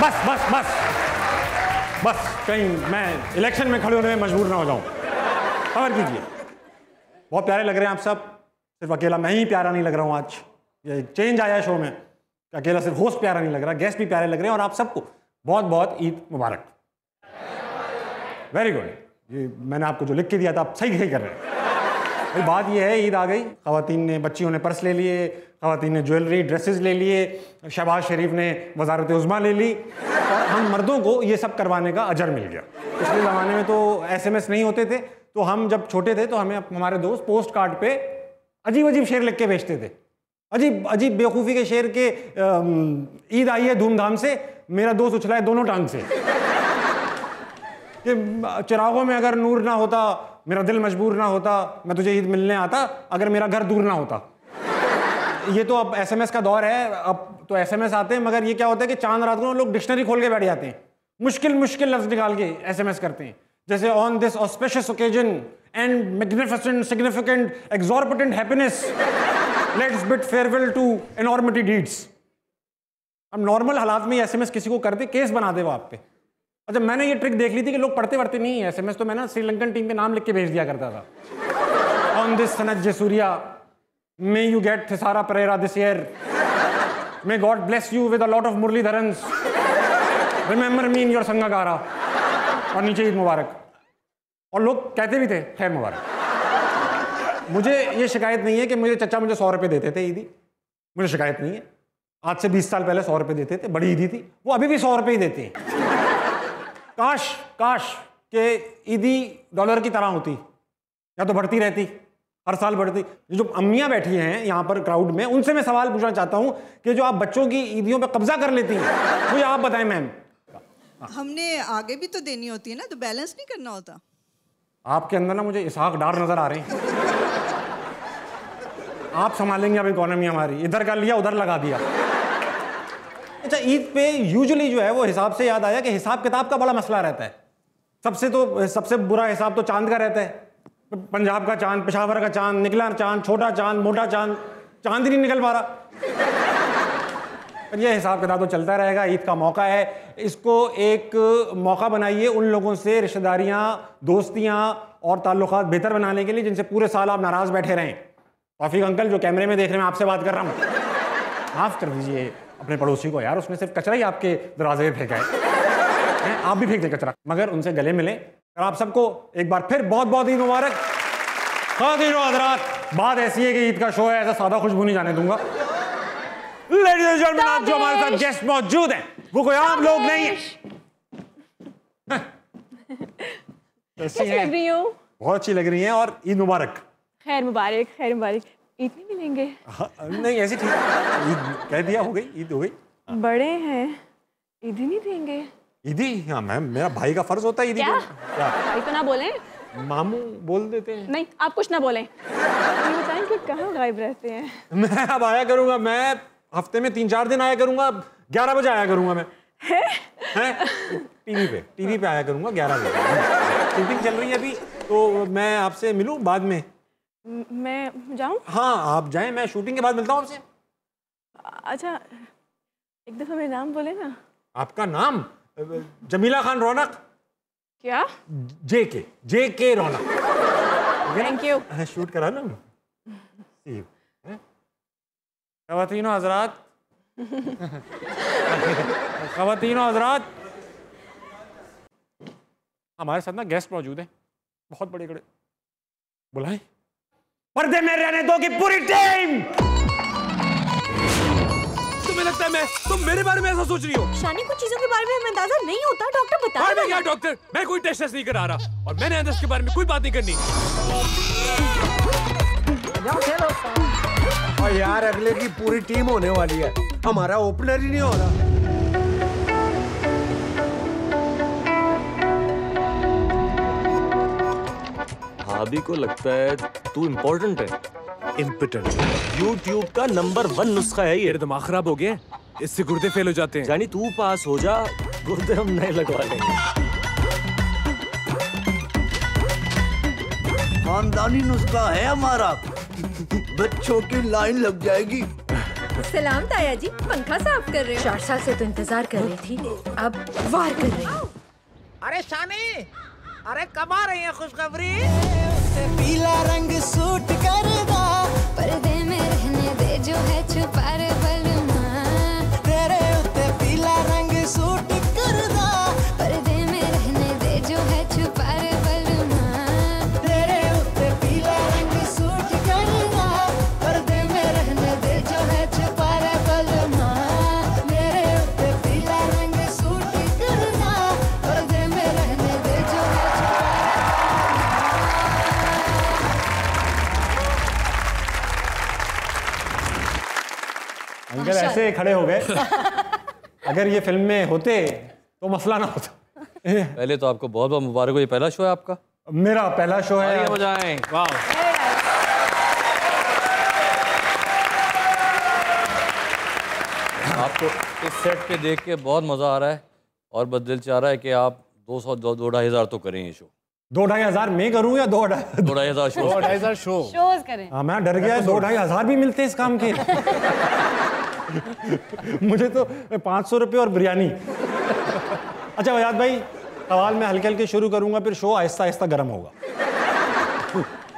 बस बस बस बस, कहीं मैं इलेक्शन में खड़े होने में मजबूर ना हो जाऊं। खबर कीजिए। बहुत प्यारे लग रहे हैं आप सब, सिर्फ अकेला मैं ही प्यारा नहीं लग रहा हूं। आज ये चेंज आया शो में, अकेला सिर्फ होस्ट प्यारा नहीं लग रहा, गेस्ट भी प्यारे लग रहे हैं। और आप सबको बहुत बहुत ईद मुबारक। Very good. ये मैंने आपको जो लिख के दिया था आप सही कर रहे हैं। भाई बात ये है, ईद आ गई, खवातीन ने, बच्चियों ने पर्स ले लिए, खवातीन ने ज्वेलरी ड्रेसेस ले लिए, शहबाज शरीफ ने वजारत उज़्मा ले ली, और हम मर्दों को ये सब करवाने का अजर मिल गया। पिछले ज़माने में तो SMS नहीं होते थे, तो हम जब छोटे थे तो हमें हमारे दोस्त पोस्ट कार्ड पे अजीब अजीब शेर लिख के भेजते थे। अजीब अजीब बेवकूफ़ी के शेर के, ईद आई है धूमधाम से, मेरा दोस्त उछला है दोनों टांग से, कि चिरागों में अगर नूर ना होता, मेरा दिल मजबूर ना होता, मैं तुझे ईद मिलने आता, अगर मेरा घर दूर ना होता। ये तो अब SMS का दौर है, अब तो SMS आते हैं, मगर ये क्या होता है कि चांद रात को लोग डिक्शनरी खोल के बैठ जाते हैं, मुश्किल मुश्किल लफ्ज निकाल के SMS करते हैं। जैसे on this auspicious occasion and magnificent significant exorbitant happiness, let's bid farewell to enormity deeds. अब नॉर्मल हालात में SMS किसी को कर दे, केस बना दे वो आप पे। अच्छा, मैंने ये ट्रिक देख ली थी कि लोग पढ़ते पढ़ते नहीं है SMS, तो मैं ना श्रीलंकन टीम के नाम लिख के भेज दिया करता था। On this Sanath Jayasuriya, may you get Thisara Perera this year, may God bless you with a lot of Muralitharans, remember me in your Sangakkara, और नीचे ईद मुबारक। और लोग कहते भी थे खैर मुबारक। मुझे ये शिकायत नहीं है कि मुझे चचा मुझे 100 रुपये देते थे ईदी, मुझे शिकायत नहीं है। आज से 20 साल पहले 100 रुपये देते थे, बड़ी ईदी थी, वो अभी भी 100 रुपये ही देते हैं। काश के ईदी डॉलर की तरह होती, या तो बढ़ती रहती, हर साल बढ़ती। जो अम्मियाँ बैठी हैं यहाँ पर क्राउड में, उनसे मैं सवाल पूछना चाहता हूँ कि जो आप बच्चों की ईदियों पे कब्जा कर लेती हैं, मुझे आप बताएं मैम। हमने आगे भी तो देनी होती है ना, तो बैलेंस नहीं करना होता? आपके अंदर ना मुझे इसहाक डार नजर आ रहे हैं। आप संभालेंगे अब इकोनॉमी हमारी, इधर का लिया उधर लगा दिया। अच्छा, ईद पे यूजुअली जो है वो हिसाब से याद आया कि हिसाब किताब का बड़ा मसला रहता है। सबसे बुरा हिसाब तो चांद का रहता है। पंजाब का चांद, पेशावर का चांद, निकला चांद, छोटा चांद, मोटा चांद, चांद ही नहीं निकल पा रहा। ये हिसाब किताब तो चलता रहेगा। ईद का मौका है, इसको एक मौका बनाइए उन लोगों से रिश्तेदारियां, दोस्तियां और ताल्लुकात बेहतर बनाने के लिए जिनसे पूरे साल आप नाराज बैठे रहें। तौफीक अंकल जो कैमरे में देख रहे हैं, आपसे बात कर रहा हूँ, माफ कर दीजिए अपने पड़ोसी को यार, उसने सिर्फ कचरा ही आपके दरवाजे पे फेंका है। आप भी फेंक दें कचरा, मगर उनसे गले मिले। और आप सबको एक बार फिर बहुत बहुत ईद मुबारक। ख़वातीन और हज़रात, बात ऐसी है कि ईद का शो है, ऐसा सादा खुशबू नहीं जाने दूंगा। लेडीज एंड जेंटलमैन, आज जो हमारे साथ गेस्ट मौजूद हैं वो कोई आम लोग नहीं है। कैसी लग रही हो? बहुत अच्छी लग रही हैं, और ईद मुबारक। खैर मुबारक, खैर मुबारक। ईद नहीं मिलेंगे? नहीं, ऐसी ठीक, ईद कह दिया, हो गई, ईद हो गई। बड़े हैं, ईद ही नहीं देंगे? ईदी? हाँ मैम, मेरा भाई का फर्ज होता है ईदी। क्या भाई तो ना बोले, मामू बोल देते हैं। नहीं, आप कुछ ना बोलें। ये बताएं कि कहाँ गायब रहते हैं? मैं अब आया करूंगा, मैं हफ्ते में 3-4 दिन आया करूंगा, 11 बजे आया करूंगा मैं। टीवी पे आया करूंगा 11 बजे। शूटिंग चल रही है अभी, तो मैं आपसे मिलूं बाद में? मैं जाऊं? हाँ आप जाएं, मैं शूटिंग के बाद मिलता हूँ आपसे। अच्छा, एक दफा मेरा नाम बोले ना। आपका नाम? जमीला खान रौनक। क्या? JK Raunak. Thank you. Shoot करा ना। ख़वातीन और हज़रात, ख़वातीन और हज़रात, हमारे साथ ना गेस्ट मौजूद है, बहुत बड़े बड़े। बुलाएं? पर्दे में रहने दो की पूरी टीम। तुम्हें लगता है तुम मेरे बारे में ऐसा सोच रही हो? शानी, कुछ चीजों के बारे में हमें अंदाजा नहीं होता, डॉक्टर बता रहा है। क्या डॉक्टर? मैं कोई टेस्ट नहीं करा रहा, और मैंने अनस के बारे में कोई बात नहीं करनी। और यार अगले की पूरी टीम होने वाली है, हमारा ओपनर ही नहीं हो रहा। भाभी को लगता है तू इम्पोर्टेंट है। इम्पोर्टेंट? YouTube का नंबर 1 नुस्खा है ये। दिमाग खराब हो गया, इससे गुर्दे फेल हो जाते हैं। यानी तू पास हो जा, गुर्दे हम नए लगवा लेंगे। खानदानी नुस्खा है हमारा, बच्चों की लाइन लग जाएगी। सलाम ताया जी, पंखा साफ कर रहे हो? 4 साल से तो इंतजार कर रही थी, अब वार कर रही हूँ। अरे शानी, अरे कब आ रही है खुशखबरी? पीला रंग सूट करदा, पर्दे में रहने दे जो है छुपा रे बलमा। तेरे उत्ते पीला रंग सूट करदा, पर्दे में रहने दे जो है छुपा रे बलमा। तेरे उत्ते पीला रंग सूट करदा, पर्दे में रहने दे जो है छुपा रे बलमा। मेरे उत्ते पीला रंग सूट करदा, पर्दे में रहने दे जो है अंकल ऐसे खड़े हो गए। अगर ये फिल्म में होते तो मसला ना होता। पहले तो आपको बहुत बहुत मुबारक हो, ये पहला शो है आपका? मेरा पहला शो है। आइए बजाएं। वाह। आपको इस सेट पे देख के बहुत मजा आ रहा है और बस दिल चाह रहा है कि आप 200-2-2.5 हज़ार तो करें ये शो। 2-2.5 हज़ार मैं करूँ या 2.5 हज़ार शो? 2.5 हज़ार शो शोज करें। हाँ, मैं डर गया। 2-2.5 हज़ार भी मिलते इस काम के। मुझे तो 500 रुपये और बिरयानी। अच्छा वजाद भाई, सवाल मैं हल्के हल्के शुरू करूंगा, फिर शो आहिस्ता आहिस्ता गर्म होगा।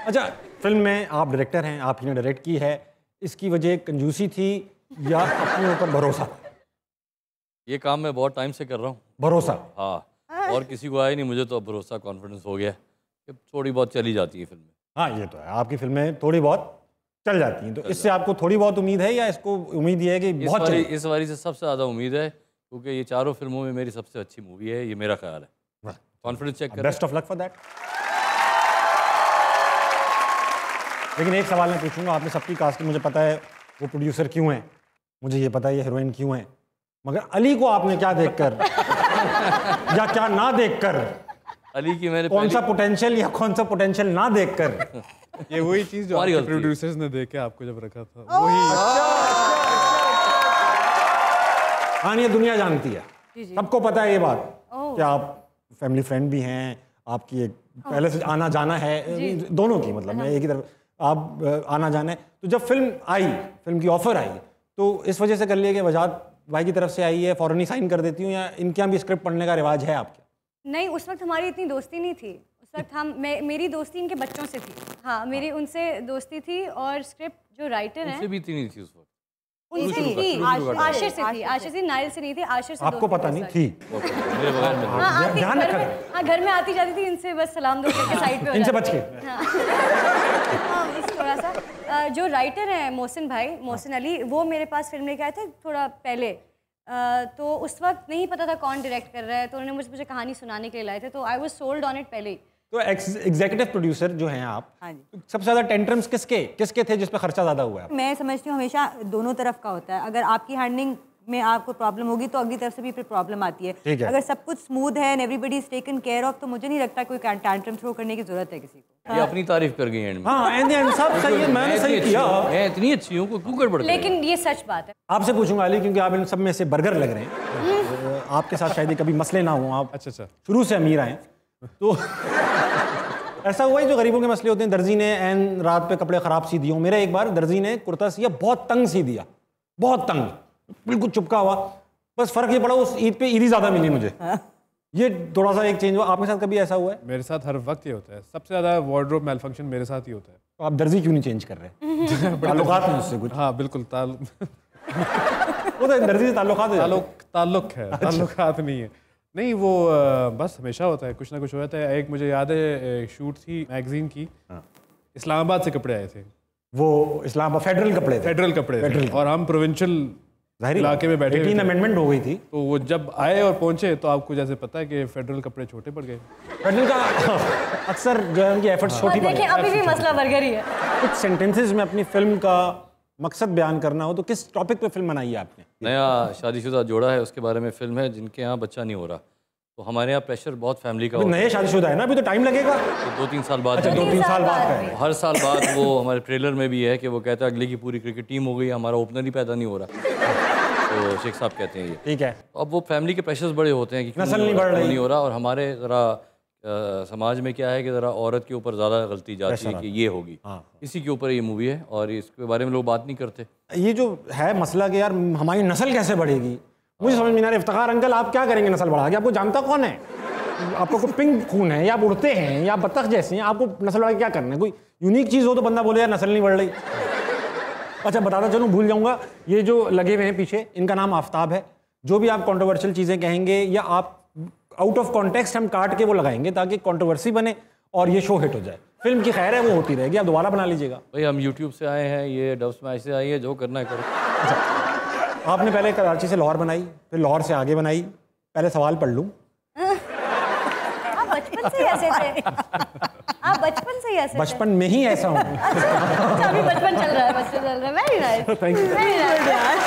अच्छा, फिल्म में आप डायरेक्टर हैं, आप ही ने डायरेक्ट की है, इसकी वजह कंजूसी थी या अपने ऊपर भरोसा? ये काम मैं बहुत टाइम से कर रहा हूँ। भरोसा? हाँ, और किसी को आया नहीं, मुझे तो अब भरोसा, कॉन्फिडेंस हो गया कि थोड़ी बहुत चली जाती है फिल्में। हाँ ये तो है, आपकी फिल्में थोड़ी बहुत चल जाती हैं, तो इससे आपको थोड़ी बहुत उम्मीद है या इसको उम्मीद ये है कि बहुत चले? इस बारी से सबसे ज़्यादा उम्मीद है, क्योंकि ये चारों फिल्मों में मेरी सबसे अच्छी मूवी है, ये मेरा ख्याल है। कॉन्फिडेंस चेक करें। Best of luck for that. लेकिन एक सवाल मैं पूछूंगा, आपने सबकी कास्ट की, मुझे पता है वो प्रोड्यूसर क्यों हैं, मुझे ये पता है ये हीरोइन क्यों है, मगर अली को आपने क्या देखकर या क्या ना देखकर, अली की मैंने कौन सा पोटेंशियल या कौन सा पोटेंशियल ना देखकर? ये वही चीज जो हमारी आपके गलती है। प्रोड्यूसर्स ने देख के आपको जब रखा था वही। हाँ, ये दुनिया जानती है, सबको पता है ये बात कि आप फैमिली फ्रेंड भी हैं, आपकी एक पहले से आना जाना है दोनों की, मतलब मैं एक ही तरफ आप आना जाना है। तो जब फिल्म आई, फिल्म की ऑफर आई, तो इस वजह से कर लिया कि वजाद भाई की तरफ से आई है, फौरन ही साइन कर देती हूँ, या इनके यहाँ भी स्क्रिप्ट पढ़ने का रिवाज है आपके? नहीं, उस वक्त हमारी इतनी दोस्ती नहीं थी। उस वक्त मेरी दोस्ती इनके बच्चों से थी। हाँ, मेरी उनसे दोस्ती थी, और स्क्रिप्ट जो राइटर हैं उनसे भी इतनी नहीं थी उस वक्त। उनसे थी, आशिर से थी, आशिर से, नाइल से नहीं थी, आशिर से। आपको पता नहीं थी? मेरे बगैर में हाँ, आती ध्यान घर रखा। में, हाँ घर में आती जाती थी, इनसे बस सलाम दो करके साइड पे हो इनसे जाती बच के। थी। हाँ, बस थोड़ा सा। जो राइटर हैं मोहसिन भाई, मोहसिन अली, वो मेरे पास फिल्म लेके आए थे थोड़ा पहले। तो उस वक्त नहीं पता था कौन डायरेक्ट कर रहा है, तो उन्होंने मुझे कहानी सुनाने के लिए लाए थे, तो I was sold on it पहले ही। तो एग्जीक्यूटिव प्रोड्यूसर जो हैं आप, हाँ जी। सबसे ज्यादा टेंट्रम्स किसके थे जिस पे खर्चा ज्यादा हुआ है? मैं समझती हूँ हमेशा दोनों तरफ का होता है। अगर आपकी हैंडलिंग में आपको प्रॉब्लम होगी तो अगली तरफ से भी फिर प्रॉब्लम आती है। ठीक है। अगर सब कुछ स्मूथ है and everybody is taken care of, तो मुझे नहीं लगता कोई टैंट्रम थ्रो करने की जरूरत है किसी को। ये अपनी तारीफ कर गई एंड में। हाँ, एंड सब सही है, मैंने सही किया। मैं इतनी अच्छी हूँ, क्यों गड़बड़ करें? लेकिन ये सच बात है। आपसे पूछूंगा अली, क्योंकि आप इन सब में से बर्गर लग रहे हैं, आपके साथ शायद ही कभी मसले ना हो, आप अच्छा शुरू से अमीर आए, तो ऐसा हुआ है जो गरीबों के मसले होते हैं, दर्जी ने एन रात पे कपड़े खराब सी दिए हो। मेरा एक बार दर्जी ने कुर्ता सिया, बहुत तंग सी दिया, बहुत तंग, बिल्कुल चिपका हुआ, बस फर्क ये पड़ा उस ईद पे ईदी ज्यादा मिली मुझे। ये थोड़ा सा एक चेंज हुआ। आपके साथ कभी ऐसा हुआ है? मेरे साथ हर वक्त ये होता है, सबसे ज्यादा वार्डरोब मेलफंक्शन मेरे साथ ही होता है। तो आप दर्जी क्यों नहीं चेंज कर रहे? ताल्लुकात में उससे कुछ? हाँ बिल्कुल, वो तो दर्जी से ताल्लुकात हो जाते हैं। ताल्लुक है, ताल्लुकात नहीं है। नहीं, वो बस हमेशा होता है, कुछ ना कुछ हो जाता है। एक मुझे याद है शूट थी मैगजीन की, इस्लामाबाद से कपड़े आए थे। वो इस्लामाबाद फेडरल कपड़े थे? फेडरल कपड़े थे, और हम प्रोविंशियल इलाके में बैठे 18 अमेंडमेंट हो गई थी। तो वो जब आए और पहुंचे तो आपको जैसे पता है कि फेडरल कपड़े छोटे पड़ गए। फेडरल का अक्सर जो है उनकी एफर्ट्स छोटी पड़ देखिए, अभी भी मसला बर्गर ही है। कुछ सेंटेंसेस में अपनी फिल्म का मकसद बयान करना हो तो किस टॉपिक पे फिल्म बनाई है आपने? नया शादीशुदा जोड़ा है, उसके बारे में फिल्म है, जिनके यहाँ बच्चा नहीं हो रहा। तो हमारे यहाँ प्रेशर बहुत फैमिली का होता है। नए शादीशुदा है ना, अभी तो टाइम लगेगा। तो 2-3 साल बाद। अच्छा, 2-3 साल बाद का है। हर साल बाद वो हमारे ट्रेलर में भी है कि वो कहता है अगले की पूरी क्रिकेट टीम हो गई, हमारा ओपनर ही पैदा नहीं हो रहा। तो शेख साहब कहते हैं ये। ठीक है। तो अब वो फैमिली के प्रेशर्स बड़े होते हैं कि नस्ल नहीं बढ़ रही, नहीं हो रहा, और हमारे ज़रा समाज में क्या है कि ज़रा औरत के ऊपर ज़्यादा गलती जाती है कि ये होगी। इसी के ऊपर ये मूवी है और इसके बारे में लोग बात नहीं करते। ये जो है मसला कि यार हमारी नस्ल कैसे बढ़ेगी, मुझे समझ में नहीं आ रहा। इफ्तिखार अंकल आप क्या करेंगे नस्ल बढ़ा के? आपको जानता कौन है? आपको कोई पिंक खून है या आप उड़ते हैं या बत्तख जैसे हैं, आपको नस्ल बढ़ा के क्या करना है? कोई यूनिक चीज़ हो तो बंदा बोले यार नस्ल नहीं बढ़ रही। अच्छा बताता चलूँ, भूल जाऊँगा, ये जो लगे हुए हैं पीछे इनका नाम आफ्ताब है। जो भी आप कंट्रोवर्शियल चीज़ें कहेंगे या आप आउट ऑफ कॉन्टेक्स्ट हम काट के वो लगाएंगे ताकि कंट्रोवर्सी बने और ये शो हिट हो जाए। फिल्म की खैर है वो होती रहेगी, आप दोबारा बना लीजिएगा। भाई हम यूट्यूब से आए हैं, ये डब स्मैश से आई है, जो करना है करो। अच्छा आपने पहले कराची से लाहौर बनाई, फिर लाहौर से आगे बनाई। पहले सवाल पढ़ लूँ। आप बचपन से ऐसे थे? आप बचपन से ऐसे? बचपन में ही ऐसा हूँ। अभी बचपन चल रहा है, बचपन चल रहा है। Very nice, thank you. Very nice.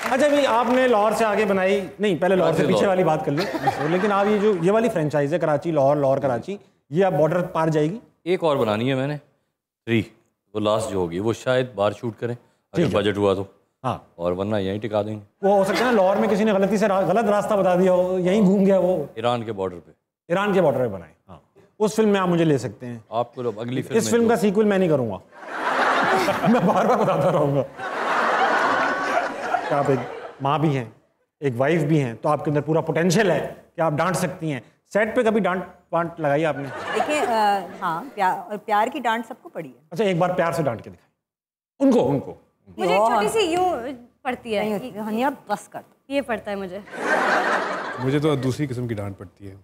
अच्छा भाई आपने लाहौर से आगे बनाई नहीं, पहले लाहौर से पीछे वाली बात कर लो। लेकिन आप ये वाली फ्रेंचाइज है कराची लाहौर, लाहौर कराची, ये आप बॉर्डर पार जाएगी। एक और बनानी है मैंने 3, वो लास्ट जो होगी वो शायद बाहर शूट करें अगर बजट हुआ तो। हाँ, और वरना यहीं टिका देंगे। वो हो सकता है ना लाहौर में किसी ने गलती से गलत रास्ता बता दिया हो, यहीं घूम गया वो। ईरान के बॉर्डर पे, ईरान के बॉर्डर पे बनाए। हाँ, उस फिल्म में आप मुझे ले सकते हैं। आपको लोग अगली फिल्म, इस फिल्म का सीक्वल मैं नहीं करूँगा। मैं बार बार बताता रहूँगा। आप एक माँ भी हैं, एक वाइफ भी हैं, तो आपके अंदर पूरा पोटेंशियल है कि आप डांट सकती हैं। सेट पे कभी डांट वांट लगाई आपने? देखिए हाँ, प्यार की डांट सबको पड़ी है। अच्छा एक बार प्यार से डांट के दिखाई उनको। मुझे छोटी सी यूं पड़ती है। हनिया बस कर, ये पड़ता है मुझे। मुझे तो दूसरी किस्म की डांट पड़ती है।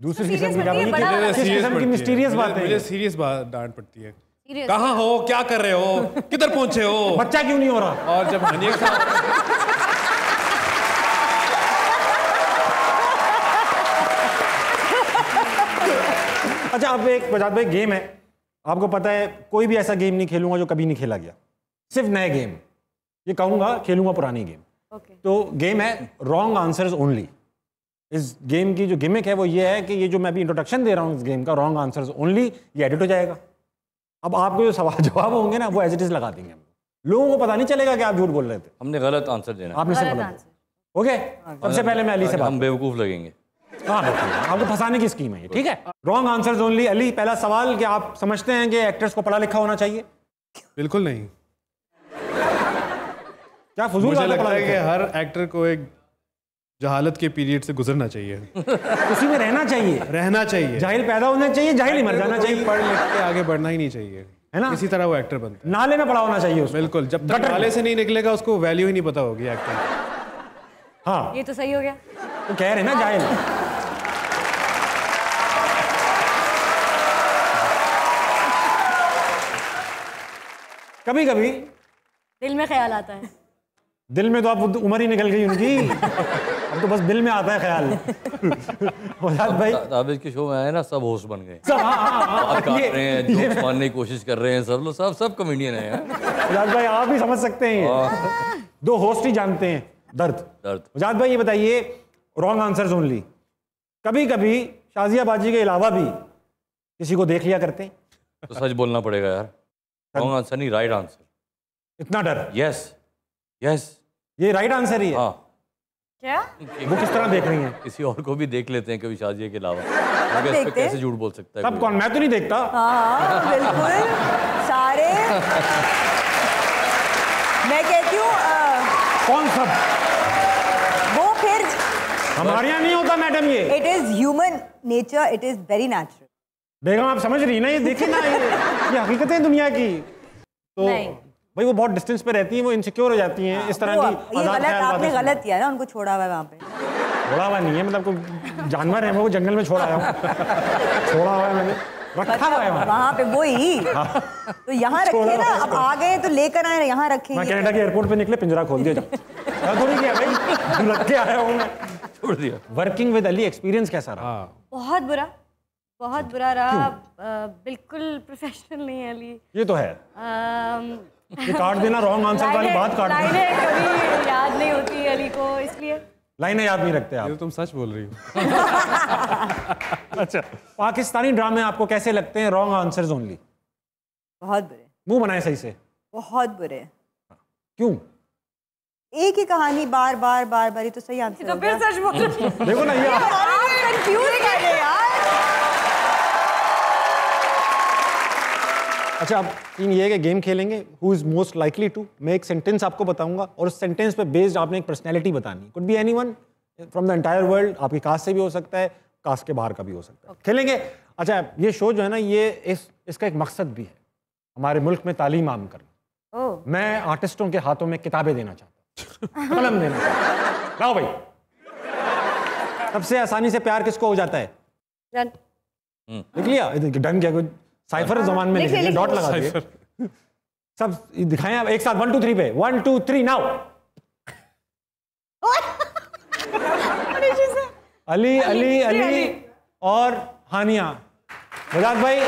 दूसरी किस्म की डांट? किस किस्म की मिस्टीरियस बात है? मुझे सीरियस डांट पड़ती है। कहाँ हो, क्या कर रहे हो, किधर पहुंचे हो, बच्चा क्यों नहीं हो रहा? और जब हनिया के साथ अच्छा अब एक बजात भाई गेम है, आपको पता है कोई भी ऐसा गेम नहीं खेलूंगा जो कभी नहीं खेला गया, सिर्फ नए गेम। ये कहूंगा खेलूंगा पुरानी गेम। तो गेम है रॉन्ग आंसर्स ओनली। इस गेम की जो गिमिक है वो ये है कि ये जो मैं अभी इंट्रोडक्शन दे रहा हूँ इस गेम का, रॉन्ग आंसर्स ओनली, ये एडिट हो जाएगा। अब आपको जो सवाल जवाब होंगे ना वो एज इट इज लगा देंगे हम। लोगों को पता नहीं चलेगा कि आप झूठ बोल रहे थे। हमने गलत आंसर देना, आपने सिर्फ गलत। ओके, सबसे पहले मैं अली से बात, हम बेवकूफ लगेंगे। हाँ आपको फंसाने की स्कीम है ये, ठीक है। Wrong answers only. अली पहला सवाल, कि आप समझते हैं कि एक्टर्स को पढ़ा लिखा होना चाहिए? बिल्कुल नहीं। क्या फजूल मुझे लगता है कि हर एक्टर को एक जहालत के पीरियड से गुजरना चाहिए। उसी में रहना चाहिए। जाहिल पैदा होना चाहिए, जाहिल ही मर जाना चाहिए। पढ़ लिख के आगे बढ़ना ही नहीं चाहिए, है ना। इसी तरह वो एक्टर बनता है। नाले में पड़ा होना चाहिए उसको। बिल्कुल, जब तक नाले से नहीं निकलेगा उसको वैल्यू ही नहीं पता होगी एक्टर। हाँ ये तो सही हो गया। तो कह रहे हैं ना जाहिल। कभी कभी दिल में ख्याल आता है। दिल में तो आप उम्र ही निकल गई उनकी। अब तो बस दिल में आता है ख्याल। भाई ताबिज के शो में आए ना, सब होस्ट बन गए, बात कर रहे हैं, जोक्स मारने की कोशिश कर रहे हैं, सब लोग सब कॉमेडियन हैं। भाई आप भी समझ सकते हैं, 2 होस्ट ही जानते हैं दर्द। मुजाद भाई ये बताइए, रॉन्ग आंसर्स ओनली, कभी कभी शाजिया बाजी के अलावा भी किसी को देख लिया करते हैं? तो सच बोलना पड़ेगा यार, रॉन्ग आंसर नहीं, राइट आंसर। इतना डर? यस ये राइट आंसर ही है। हाँ। क्या वो किस तरह देख रही हैं? किसी और को भी देख लेते हैं कभी शाजिया के अलावा। इस पे कैसे झूठ बोल सकता है? सब कौन? मैं तो नहीं देखता। हाँ बिल्कुल, सारे। मैं कहती हूँ कौन सब? वो फिर हमारे यहाँ नहीं होता मैडम ये। It is human nature, it is very natural. बेगम आप समझ रही ना, ये देखिए ना, ये हकीकत है दुनिया की। तो भाई वो बहुत डिस्टेंस पे रहती हैं, वो इनसिक्योर हो जाती हैं। इस तरह की ये गलत, आपने गलत किया ना, उनको छोड़ा हुआ है वहाँ पे। छोड़ा हुआ नहीं है, मतलब कोई जानवर है वो जंगल में छोड़ा है, छोड़ा हुआ है मैंने, रखा हुआ है वहाँ पे। वही तो यहाँ रखे ना, अब आ गए तो लेकर आए, यहाँ रखेंगे। मैं कनाडा के एयरपोर्ट पे निकले, पिंजरा खोल दिया। जब थोड़ी किया भाई, लग के आया हूँ मैं, छोड़ दिया। वर्किंग विद अली एक्सपीरियंस कैसा रहा? बहुत बुरा रहा। बिल्कुल प्रोफेशनल नहीं है अली। ये तो है। ये काट देना, रॉन्ग आंसर वाली बात काट देना। लाइनें कभी याद नहीं होती अली को, इसलिए लाइनें याद नहीं रखते आप। ये तुम सच बोल रही हो। अच्छा, पाकिस्तानी ड्रामे आपको कैसे लगते हैं रॉन्ग आंसर्स ओनली? बहुत बुरे। मुंह बनाए सही से। बहुत बुरे। क्यों? एक ही कहानी बार बार बार बार, तो सही आंसर तो फिर सच बोल देखो ना ये कंफ्यूज कर रहे यार। अच्छा अब सीन ये है कि गेम खेलेंगे who is most likely to. मैं एक सेंटेंस आपको बताऊंगा और उस सेंटेंस पे बेस्ड आपने एक पर्सनैलिटी बतानी। Could be anyone from the entire world, आपकी कास्ट से भी हो सकता है, कास्ट के बाहर का भी हो सकता है। खेलेंगे। अच्छा ये शो जो है ना ये इसका एक मकसद भी है, हमारे मुल्क में तालीम आम करना। मैं आर्टिस्टों के हाथों में किताबें देना चाहता हूँ, कलम देना चाहता हूँ। लाओ भाई। सबसे आसानी से प्यार किसको हो जाता है? डन। लिख लिया? डन क्या, कोई साइफर जबान में लिख लिया, डॉट लगा दिए। सब दिखाएं आप एक साथ 1 2 3 पे। 1 2 3 नाउ। अली अली अली और हानिया। बजाज भाई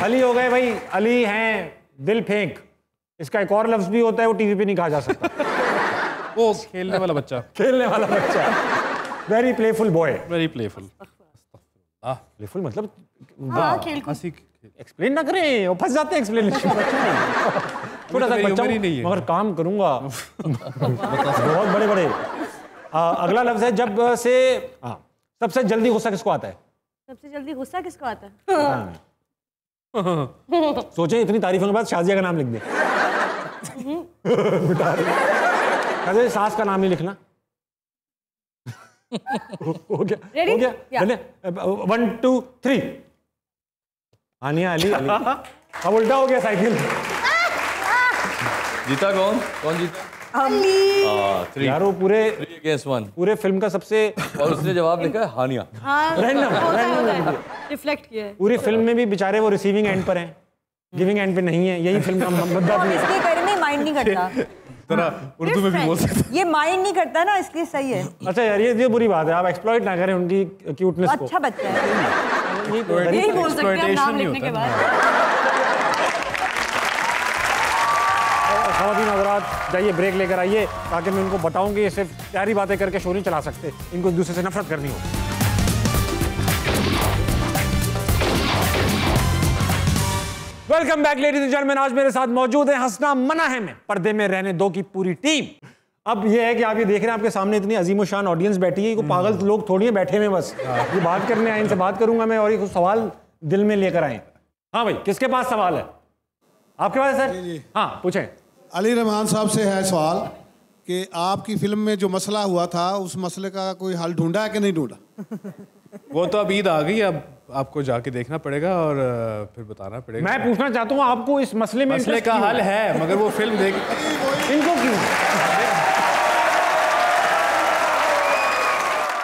अली हो गए भाई। अली हैं दिल फेंक, इसका एक और लफ्ज भी होता है, वो टीवी पे नहीं कहा जा सकता। वो खेलने वाला बच्चा। खेलने वाला बच्चा। Very playful boy. Very playful. Playful मतलब एक्सप्लेन ना करें, वो फंस जाते हैं एक्सप्लेनेशन। थोड़ा सा बच्चा मगर काम करूंगा बहुत बड़े बड़े। अगला लफ्ज है जब से। सबसे जल्दी गुस्सा किसको आता है? सबसे जल्दी गुस्सा किसको आता है? सोचें इतनी तारीफों के बाद शाजिया का नाम लिख दे। अरे सास का नाम नहीं लिखना। हो गया हो गया। 1 2 3। आनिया अली अली। अब उल्टा हो गया साइकिल। जीता कौन? कौन जीता? अली। यार वो पूरे 3 against 1 पूरे फिल्म का सबसे। और उसने जवाब लिखा है हानिया। रैंडम रिफ्लेक्ट किया है। पूरी फिल्म में भी बेचारे वो रिसीविंग एंड पर हैं, गिविंग एंड पे नहीं है। यही फिल्म का मुद्दा भी है। इसके करने में माइंड नहीं करता। तरह उर्दू में भी बोल सकते। ये माइंड नहीं करता ना, इसलिए सही है। अच्छा यार ये बुरी बात है, आप एक्सप्लॉइट ना करें उनकी क्यूटनेस को। अच्छा बच्चा है। यही बोल सकते हैं नाम लिखने के बाद। ख़वातीन हज़रात जाइए ब्रेक लेकर आइए ताकि मैं उनको बताऊं कि ये सिर्फ प्यारी बातें करके शो नहीं चला सकते, इनको एक दूसरे से नफरत करनी हो। Welcome back ladies and gentleman. आज मेरे साथ मौजूद है हंसना मना है में पर्दे में रहने दो की पूरी टीम। अब ये है कि आप ये देख रहे हैं आपके सामने इतनी अजीम शान ऑडियंस बैठी है, पागल लोग थोड़ी है बैठे हुए बस ये बात करने आए, इनसे बात करूंगा मैं और ये कुछ सवाल दिल में लेकर आए। हाँ भाई किसके पास सवाल है? आपके पास है सर? हाँ पूछें। अली रहमान साहब से है सवाल कि आपकी फिल्म में जो मसला हुआ था उस मसले का कोई हल ढूंढा है कि नहीं ढूंढा? वो तो अब ईद आ गई, अब आपको जाके देखना पड़ेगा और फिर बताना पड़ेगा। मैं पूछना चाहता हूँ आपको इस मसले में मसले का हल है मगर वो फिल्म देख इनको क्यों?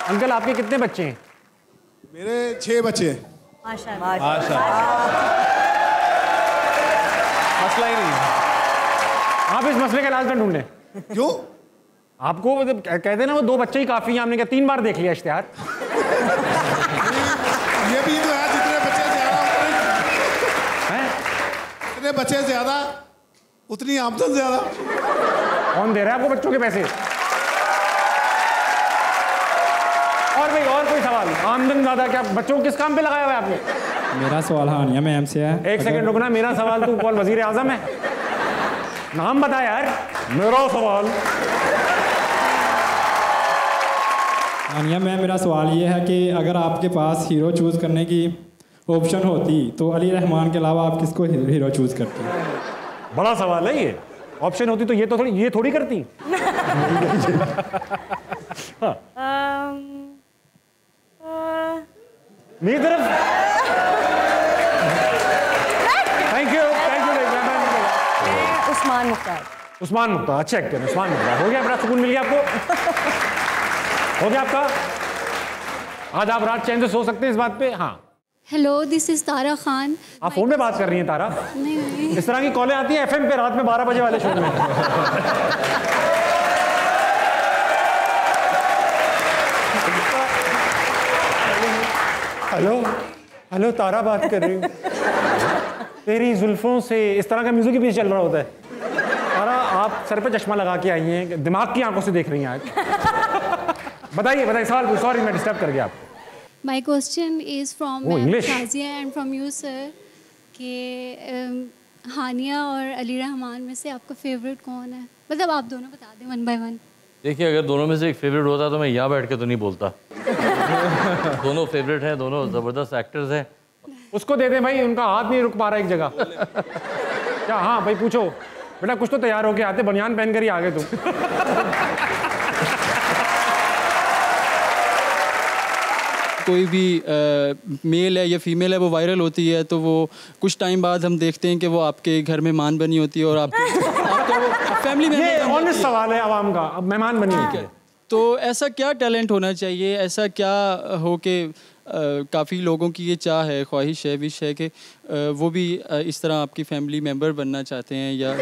अंकल आपके कितने बच्चे हैं? मेरे 6 बच्चे हैं। मसला ही नहीं। आप इस मसले का इलाज ना ढूंढें। क्यों? आपको मतलब कहते ना वो 2 बच्चे ही काफी हैं, आपने क्या 3 बार देख लिया इश्तिहार? ये भी तो है जितने बच्चे ज्यादा जितने बच्चे ज्यादा उतनी आमदन ज्यादा। कौन दे रहा है आपको बच्चों के पैसे? और भाई और कोई सवाल? आमदन ज्यादा क्या बच्चों को किस काम पे लगाया हुआ है आपने? मेरा सवाल हानिया मैम से है। एक सेकंड रुकना, मेरा सवाल तू कौन वजीर आजम है? नाम बता यार। मेरा सवाल। हानिया मैम मेरा सवाल ये है कि अगर आपके पास हीरो चूज करने की ऑप्शन होती तो अली रहमान के अलावा आप किसको हीरो चूज करते? बड़ा सवाल है ये। ऑप्शन होती तो ये थोड़ी करती। मेरी तरफ। Thank you Usman Mukhtar. उस्मान मुख्तार अच्छे एक्टर। उस्मान मुख्तार हो गया, बड़ा सुकून मिल गया आपको। हो गया आपका? आज आप रात चैन से सो सकते हैं इस बात पे। हाँ हेलो दिस इज तारा खान। आप फोन में बात कर रही हैं तारा? नहीं। इस तरह की कॉलें आती हैं एफएम पे रात में 12 बजे वाले शो में। हेलो हेलो तारा बात कर रही हूँ। तेरी जुल्फों से इस तरह का म्यूजिक भी चल रहा होता है। तारा आप सर पे चश्मा लगा के आई हैं, दिमाग की आंखों से देख रही हैं आज। बताइए सवाल। सॉरी मैं डिस्टर्ब कर गया आपको। My question is from English. Shazia and from you sir कि हानिया और अली रहमान में से आपका फेवरेट कौन है? मतलब आप दोनों बता दें वन बाय वन। देखिए, अगर दोनों में से एक फेवरेट होता तो मैं यहाँ बैठ के तो नहीं बोलता। दोनों फेवरेट हैं, दोनों ज़बरदस्त एक्टर्स हैं। उसको दे दें भाई, उनका हाथ नहीं रुक पा रहा एक जगह। क्या? हाँ भाई पूछो बेटा, कुछ तो तैयार होके आते, बनियान पहन कर ही आ गए तुम। कोई भी मेल है या फीमेल है वो वायरल होती है तो वो कुछ टाइम बाद हम देखते हैं कि वो आपके घर में मेहमान बनी होती है और आपके फैमिली में। ये ऑनेस्ट सवाल है आवाम का, अब मेहमान बनी होती है। तो ऐसा क्या टैलेंट होना चाहिए, ऐसा क्या हो कि काफ़ी लोगों की ये चाह है, ख्वाहिश है, विश है कि वो भी इस तरह आपकी फैमिली मेम्बर बनना चाहते हैं या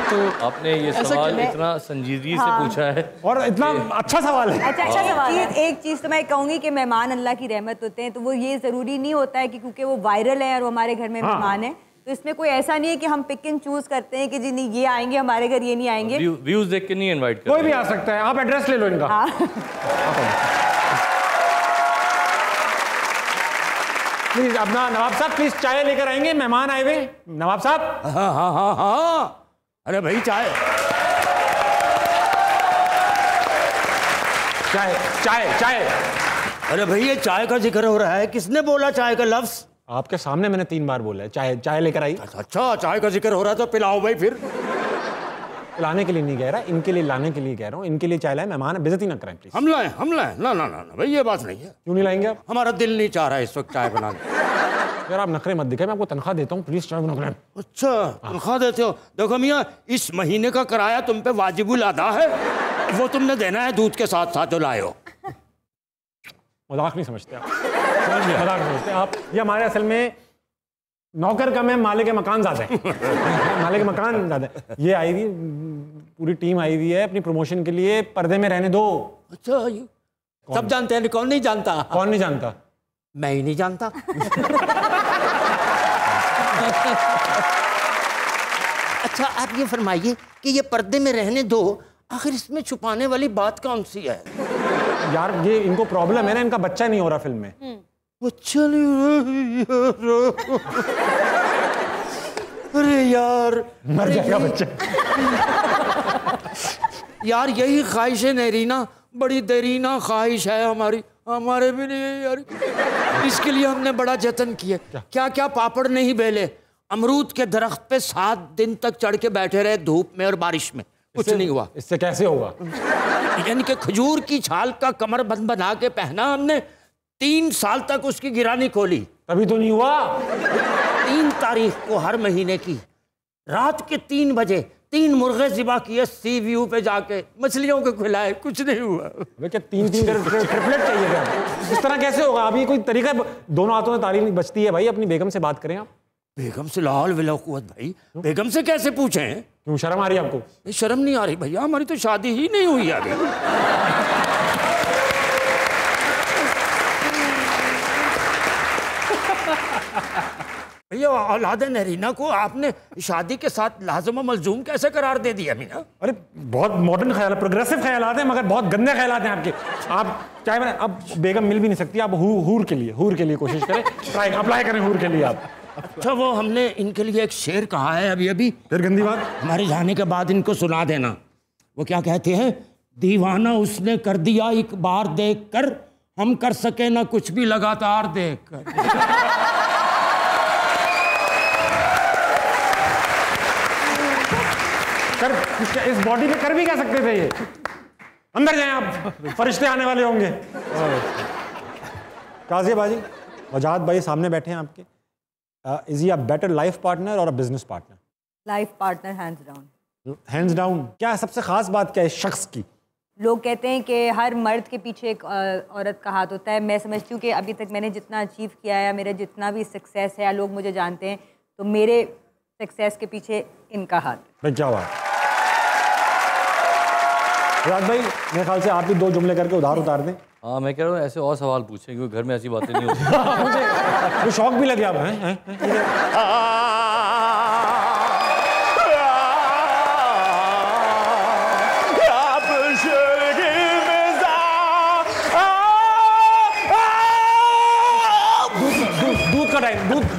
तो आपने ये सवाल इतना संजीदगी से पूछा है और इतना अच्छा सवाल है। अच्छा सवाल है। एक चीज़ तो मैं कहूँगी कि मेहमान अल्लाह की रहमत होते हैं, तो वो ये ज़रूरी नहीं होता है कि क्योंकि वो वायरल है और वो हमारे घर में मेहमान है तो इसमें कोई ऐसा नहीं है कि हम पिक एंड चूज करते हैं कि जी नहीं ये आएंगे हमारे घर, ये नहीं आएंगे। व्यूज देख के नहीं इनवाइट करते, कोई भी आ सकता है। आप एड्रेस ले लो इनका। प्लीज अपना नवाब साहब प्लीज चाय लेकर आएंगे, मेहमान आए हुए। नवाब साहब। हाँ हाँ हाँ हाँ, अरे भाई चाय चाय चाय चाय। अरे भाई ये चाय का जिक्र हो रहा है, किसने बोला चाय का लफ्ज? आपके सामने मैंने 3 बार बोला है चाय, चाय लेकर आई। अच्छा चाय का जिक्र हो रहा है तो पिलाओ भाई। फिर पिलाने के लिए नहीं कह रहा, इनके लिए लाने के लिए कह रहा हूँ। इनके लिए चाय लाए, मेहमान बेइज्जती ना कराएं प्लीज। हम लाएं ना ना ना भाई ये बात नहीं है। क्यों नहीं लाएंगे आप? हमारा दिल नहीं चाह रहा है इस वक्त चाय बनाने। यार आप नखरे मत दिखाएं, मैं आपको तनख्वाह देता हूँ, प्लीज चाय बना कर। अच्छा तनख्वाह देते हो? देखो मियाँ, इस महीने का किराया तुम पे वाजिबुल अदा है, वो तुमने देना है दूध के साथ साथ जो लाए हो। मजाक नहीं समझते आप, मजाक नहीं समझते आप। ये हमारे असल में नौकर कम है, मालिक मकान ज्यादा है। मालिक मकान ज्यादा है। ये आई हुई पूरी टीम आई हुई है अपनी प्रमोशन के लिए, पर्दे में रहने दो। अच्छा सब जानते हैं, कौन नहीं जानता? कौन नहीं जानता? मैं ही नहीं जानता। अच्छा आप ये फरमाइए कि ये पर्दे में रहने दो, आखिर इसमें छुपाने वाली बात कौन सी है? यार ये इनको प्रॉब्लम है ना, इनका बच्चा नहीं हो रहा फिल्म में। बच्चा नहीं? अरे यार मर जाएगा बच्चा। यार यही ख्वाहिश है नरीना, बड़ी देरीना ख्वाहिश है हमारी, हमारे भी नहीं है यार। इसके लिए हमने बड़ा जतन किया, क्या क्या पापड़ नहीं बेले, अमरूद के दरख्त पे 7 दिन तक चढ़ के बैठे रहे धूप में और बारिश में, कुछ नहीं हुआ। इससे कैसे होगा? यानी कि खजूर की छाल का कमर बंद बना के पहना हमने, 3 साल तक उसकी गिरानी खोली, तभी तो नहीं हुआ। 3 तारीख को हर महीने की रात के 3 बजे 3 मुर्गे ज़िबा किए, सी व्यू पे जाके मछलियों को खिलाए, कुछ नहीं हुआ। क्या 3 ट्रिपलेट चाहिए क्या? इस तरह कैसे होगा? अभी कोई तरीका? दोनों हाथों में ताली नहीं बचती है भाई। अपनी बेगम से बात करें आप। बेगम से लाल विला कुव्वत भाई, बेगम से कैसे पूछें? क्यों शर्म आ रही है आपको? शर्म नहीं आ रही भैया, हमारी तो शादी ही नहीं हुई अभी। भैया औलाद नरीना को आपने शादी के साथ लाज़िम मलजूम कैसे करार दे दिया मियां? अरे बहुत मॉडर्न ख्याल है, प्रोग्रेसिव ख्यालात हैं, मगर बहुत गंदे ख्यालात हैं आपके। आप चाहे मैंने अब बेगम मिल भी नहीं सकती, आप हूर के लिए कोशिश करें, ट्राई अप्लाई करें हूर के लिए आप। अच्छा वो हमने इनके लिए एक शेर कहा है अभी फिर गंदी बात? हमारे जाने के बाद इनको सुना देना। वो क्या कहते हैं? दीवाना उसने कर दिया एक बार देख कर, हम कर सके ना कुछ भी लगातार देख कर। इस बॉडी में कर भी क्या सकते थे ये? अंदर जाएं आप, फरिश्ते आने वाले होंगे। काजिया बाजी, वजाहत भाई सामने बैठे हैं आपके। Is he a better life partner और a business partner? Life partner hands down. Hands down. क्या सबसे खास बात क्या है इस शख्स की? लोग कहते हैं कि हर मर्द के पीछे एक औरत का हाथ होता है। मैं समझती हूँ कि अभी तक मैंने जितना अचीव किया है, मेरा जितना भी सक्सेस है, लोग मुझे जानते हैं, तो मेरे सक्सेस के पीछे इनका हाथ। भाई क्या बात। राज भाई मेरे ख्याल से आप भी 2 जुमले करके उतार दें। हाँ मैं कह रहा हूँ ऐसे और सवाल पूछें, क्योंकि घर में ऐसी बातें नहीं होती। मुझे शौक भी लगे आप हैं? दूध का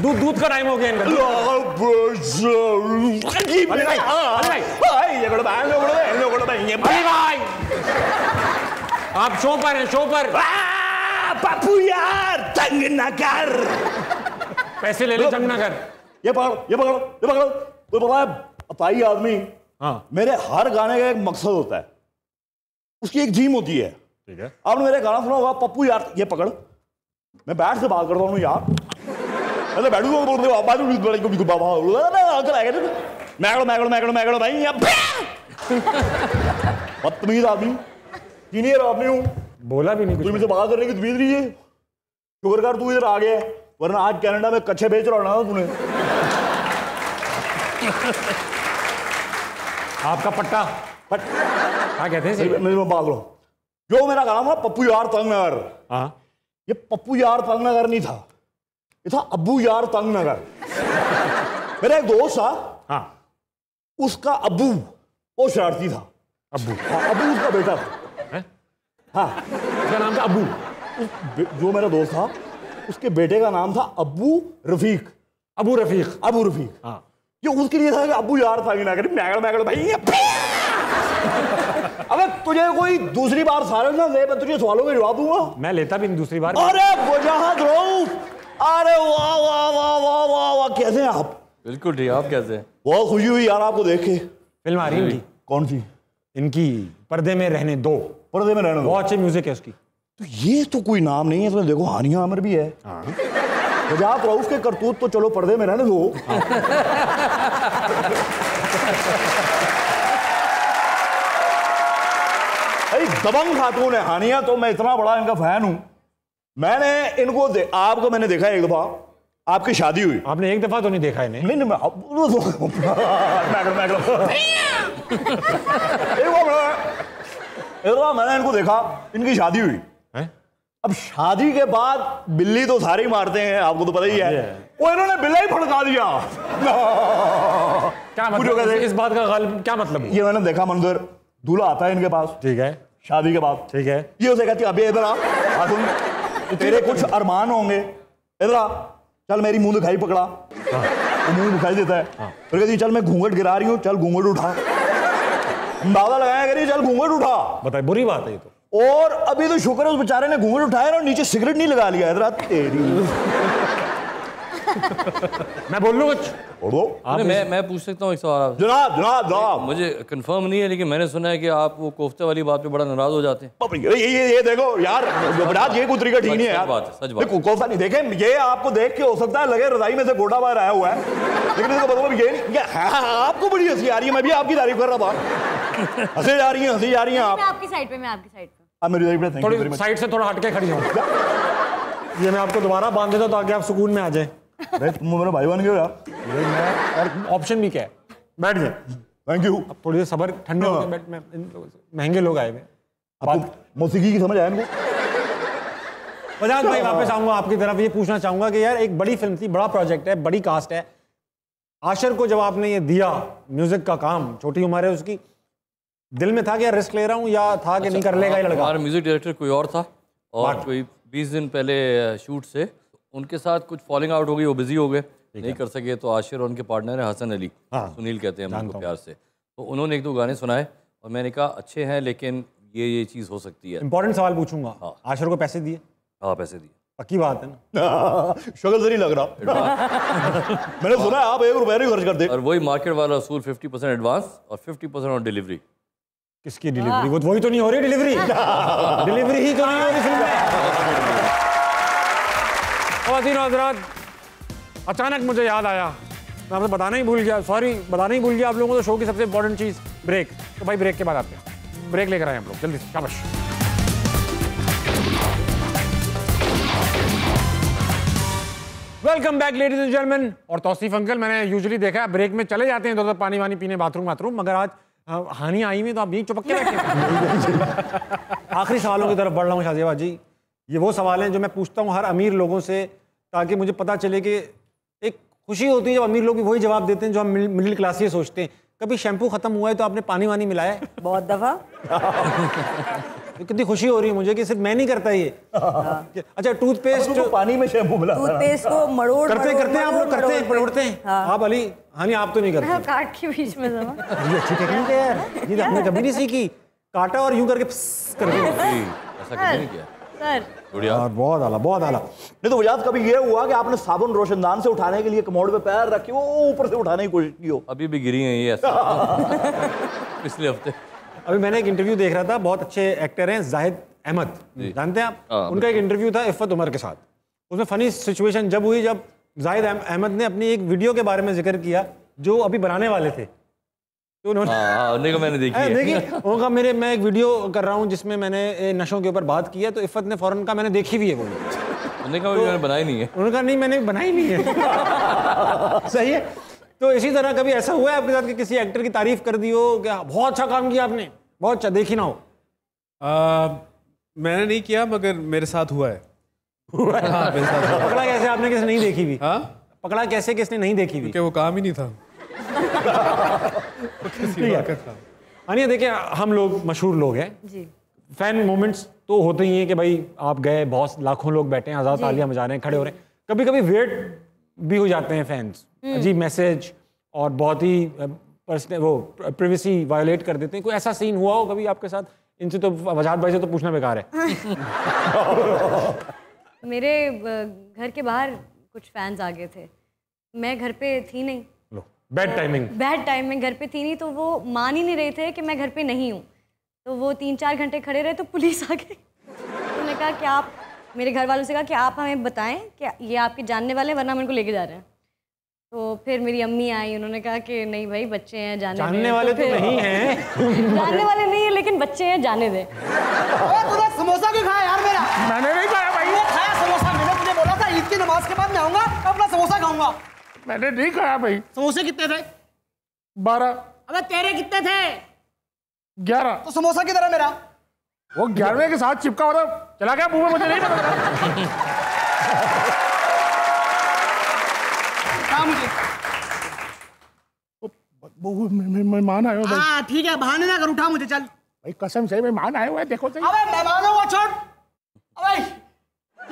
दूध का टाइम हो गया इनका। आप शो पर हैं, शो पर। पप्पू यार तंग न कर, पैसे ले ले, तंग न कर। ये पकड़ो ये पकड़ो ये पकड़ो। तो पता है अताई आदमी, हाँ, मेरे हर गाने का एक मकसद होता है, उसकी एक थीम होती है। ठीक है, आपने मेरे गाना सुना होगा, पप्पू यार ये पकड़। मैं बैठ से बात करता हूँ यार, मैं बैठूंगा भाई, बदतमीज आदमी, सीनियर आदमी हूँ, बोला भी नहीं, तुझे मुझसे बात करने की तमीज नहीं है। शुक्र कर तू इधर आ गया, वरना आज कनाडा में कच्चे बेच रहा ना तूने। आपका पट्टा क्या कहते हैं? मेरे बात लो, जो मेरा गाना था पप्पू यार तंग नगर, हाँ, ये पप्पू यार तंग नगर नहीं था, ये था अब्बू यार तंग नगर। मेरा एक दोस्त था, हाँ, उसका अब्बू वो शरारती था। अब्बू? हाँ, अब्बू उसका बेटा था। हाँ, उसका नाम था अब्बू। जो मेरा दोस्त था उसके बेटे का नाम था अब्बू रफीक। अबू रफीक? अबू रफीक, हाँ। ये उसके लिए था कि अब्बू यार था ना करी मैगड़ मैगड़ भाई। अबे तुझे कोई दूसरी बार सारे ना दे, मैं तुझे सवालों के जवाब दूंगा। मैं लेता भी नहीं दूसरी बार। अरे वजाहत रऊफ, अरे वाह वाह वाह वाह वाह वाह, कैसे हैं आप? बिल्कुल ठीक, आप कैसे हैं? बहुत खुशी हुई यार आपको देख के। फिल्म आ रही है इनकी। कौन सी? इनकी पर्दे में रहने दो। पर्दे में रहने दो, बहुत अच्छी म्यूजिक है उसकी। तो ये तो कोई नाम नहीं है, इसमें देखो हानिया आमिर भी है। वजाहत रऊफ के करतूत तो चलो पर्दे में रहने दो। दबंग खातून है हानिया, तो मैं इतना बड़ा इनका फैन हूं। मैंने इनको आपको मैंने देखा एक दफा, आपकी शादी हुई। आपने एक दफा तो नहीं देखा इन्हें? नहीं मैंने इनको देखा, इनकी शादी हुई। अब शादी के बाद बिल्ली तो सारे मारते हैं, आपको तो पता ही है। वो इन्होंने बिल्ला ही फड़का दिया। क्या मतलब? इस बात का गालिब क्या मतलब है? ये मैंने देखा मंजर, दूल्हा आता है इनके पास, ठीक है, शादी के बाद, ठीक है, ये उसे कहती है अबे इधर आ, तेरे कुछ अरमान होंगे, इधर आ, चल मेरी मुंह दिखाई पकड़ा। वो मुंह दिखाई देता है, फिर कहती चल मैं घूंघट गिरा रही हूँ, चल घूंघट उठा। अंदाजा लगाया करिए, चल घूंघट उठा। बताइए, बुरी बात है ये तो। और अभी तो शुक्र है उस बेचारे ने घूंघट उठाया और नीचे सिगरेट नहीं लगा लिया। इधर तेरी मैं बोल लूं कुछ? मैं पूछ सकता हूँ एक सवाल? जनाब जनाब जनाब, मुझे कंफर्म नहीं है, लेकिन मैंने सुना है कि आप वो कोफ्ते वाली बात पे बड़ा नाराज हो जाते हैं। ये देखो यार, ये कोई तरीका ठीक नहीं है यार। सच बात। कोफ्ता नहीं देखे, ये आपको देख के हो सकता है लगे रजाई में से गोटा बाहर आया हुआ है, लेकिन इसका मतलब ये नहीं। आपको बड़ी हंसी आ रही है, मैं भी आपकी तारीफ कर रहा था। हंसी जा रही है, हंसी जा रही है आप। आपकी साइड पे, मैं आपकी साइड पे। मेरी थोड़ी साइड से थोड़ा हटके खड़ी हो। ये मैं आपको दोबारा बांध देता ताकि आप सुकून में आ जाए। तुम मेरा भाई बन गए यार। और ऑप्शन भी क्या है? बैठ जाए। Thank you. अब थोड़ी देर सबर, ठंडे होते बैठ। महंगे लोग आए हुए। मौसीकी की समझ आया इनको? वजाहत भाई, वापस आऊंगा आपकी तरफ। ये पूछना चाहूंगा कि यार एक बड़ी फिल्म थी, बड़ा प्रोजेक्ट है, बड़ी कास्ट है। आशिर को जब आपने ये दिया म्यूजिक का काम, छोटी उम्र है उसकी, दिल में था कि यार रिस्क ले रहा हूँ, या था कि नहीं कर लेगा ये लड़का? हमारा म्यूजिक डायरेक्टर कोई और था, और कोई 20 दिन पहले शूट से उनके साथ कुछ फॉलिंग आउट हो गई, वो बिजी हो गए, नहीं कर सके। तो आशिर और उनके पार्टनर है हसन अली, सुनील कहते हैं हम उनको प्यार से। तो उन्होंने एक दो गाने सुनाए और मैंने कहा अच्छे हैं, लेकिन ये चीज़ हो सकती है। इंपॉर्टेंट सवाल पूछूंगा। आशिर को पैसे दिए? हाँ, पैसे दिए। पक्की बात है ना? शक्ल से नहीं लग रहा। मैंने सुना है आप 1 रुपया नहीं खर्च करते। और वही मार्केट वाला असूल, 50% एडवांस और 50% ऑन डिलीवरी। किसकी डिलीवरी? वो वही तो नहीं हो रही डिलीवरी। डिलीवरी ही तो नहीं हो रही फिल्म में। ख़वातीन और हज़रात, अचानक मुझे याद आया, मैं आपसे बताना ही भूल गया, सॉरी, बताना ही भूल गया आप लोगों को। तो शो की सबसे इंपॉर्टेंट चीज़ ब्रेक। तो भाई ब्रेक के बाद आते हैं, ब्रेक लेकर आए हम लोग जल्दी से, शाबाश। Welcome back ladies and gentleman. और तौसीफ अंकल, मैंने यूजुअली देखा है ब्रेक में चले जाते हैं, तो पानी वानी पीने, बाथरूम, मगर आज हानिया आई हुई तो आप यहीं चुपक के बैठे। आखिरी सवालों की तरफ बढ़ रहा हूँ शाजिया जी। ये वो सवाल हैं जो मैं पूछता हूँ हर अमीर लोगों से, ताकि मुझे पता चले कि एक खुशी होती है जब अमीर लोग भी वही जवाब देते हैं जो हम मिडिल क्लास ये सोचते हैं। कभी शैम्पू खत्म हुआ है तो आपने पानी वानी मिलाया है? बहुत दफा। कितनी खुशी हो रही है मुझे कि सिर्फ मैं नहीं करता ये। अच्छा टूथपेस्ट तो पानी में शैम्पू मिला टूथपेस्ट को मरोड़ करते हैं आप लोग, करते हैं पड़ोड़ते हैं। आप अली हानि आप तो नहीं करते। काट के बीच में जमा। ये अच्छी टेक्निक है यार, ये आपने कभी नहीं सीखी। काटा और यूं करके करके ऐसा कभी नहीं किया सर। यार बहुत आला, बहुत आला। नहीं तो वजाद कभी ये हुआ कि आपने साबुन रोशनदान से उठाने के लिए कमोड पे पैर रखी वो ऊपर से उठाने की कोशिश की हो? अभी भी गिरी हैं ये ऐसा पिछले हफ्ते। अभी मैंने एक इंटरव्यू देख रहा था, बहुत अच्छे एक्टर हैं जाहिद अहमद, जानते हैं आप? उनका एक इंटरव्यू था इफ़त उमर के साथ। उसमें फनी सिचुएशन जब हुई जब जाहिद अहमद ने अपनी एक वीडियो के बारे में जिक्र किया जो अभी बनाने वाले थे। तो उन्होंने मैंने देखी है। उनका मैं एक वीडियो कर रहा हूँ जिसमें मैंने नशों के ऊपर बात की है, तो इफ़त ने फौरन कहा मैंने देखी भी है वो। उन्होंने कहा मैंने बनाई नहीं है। उन्होंने कहा नहीं मैंने बनाई नहीं है। सही है। तो इसी तरह कभी ऐसा हुआ है आपके साथ कि किसी एक्टर की तारीफ कर दी हो कि बहुत अच्छा काम किया आपने, बहुत अच्छा, देखी ना हो? मैंने नहीं किया मगर मेरे साथ हुआ है। हाँ, मेरे साथ हुआ। पकड़ा कैसे आपने, किसने नहीं देखी भी? हाँ? पकड़ा कैसे किसने नहीं देखी भी? क्योंकि वो काम ही नहीं था। अनिया देखिए हम लोग मशहूर लोग हैं जी, फैन मोमेंट्स तो होते ही हैं कि भाई आप गए, बहुत लाखों लोग बैठे हैं, आज़ाद तालियां बजा रहे हैं, खड़े हो रहे हैं, कभी कभी वेट भी हो जाते हैं फैंस, अजीब मैसेज और बहुत ही पर्सनल वो प्राइवेसी वायोलेट कर देते हैं। कोई ऐसा सीन हुआ हो कभी आपके साथ? इनसे तो वजाहत भाई से तो पूछना बेकार है। मेरे घर के बाहर कुछ फैंस आ गए थे, मैं घर पे थी नहीं। बैड टाइमिंग घर पे थी नहीं, तो वो मान ही नहीं रहे थे कि मैं घर पे नहीं हूँ। तो वो 3-4 घंटे खड़े रहे तो पुलिस आ गई। उन्होंने कहा कि आप, मेरे घर वालों से कहा कि आप हमें बताएं कि ये आपके जानने वाले हैं वरना हम इनको लेके जा रहे हैं। तो फिर मेरी अम्मी आई, उन्होंने कहा कि नहीं भाई बच्चे हैं, जानने वाले तो नहीं हैं। जानने वाले नहीं है लेकिन बच्चे हैं, जाने दे। तूने समोसा क्यों खाया यार मेरा? मैंने नहीं खाया भाई। खाया समोसा, मैंने तुझे बोला था ईद की नमाज के बाद मैं आऊंगा तो अपना समोसा खाऊंगा। मैंने नहीं खाया भाई। समोसे कितने थे? 12। अबे तेरे कितने थे? 11। तो समोसा किधर है मेरा? वो 11वें के साथ चिपका हुआ चला गया मुंह में, मुझे नहीं पता। मुझे मेहमान आए हो भाई। हाँ ठीक है, बहाने ना कर, उठा मुझे, चल भाई कसम से मेहमान आए हुए हैं, देखो सही। अबे मेहमानों को छोड़। अबे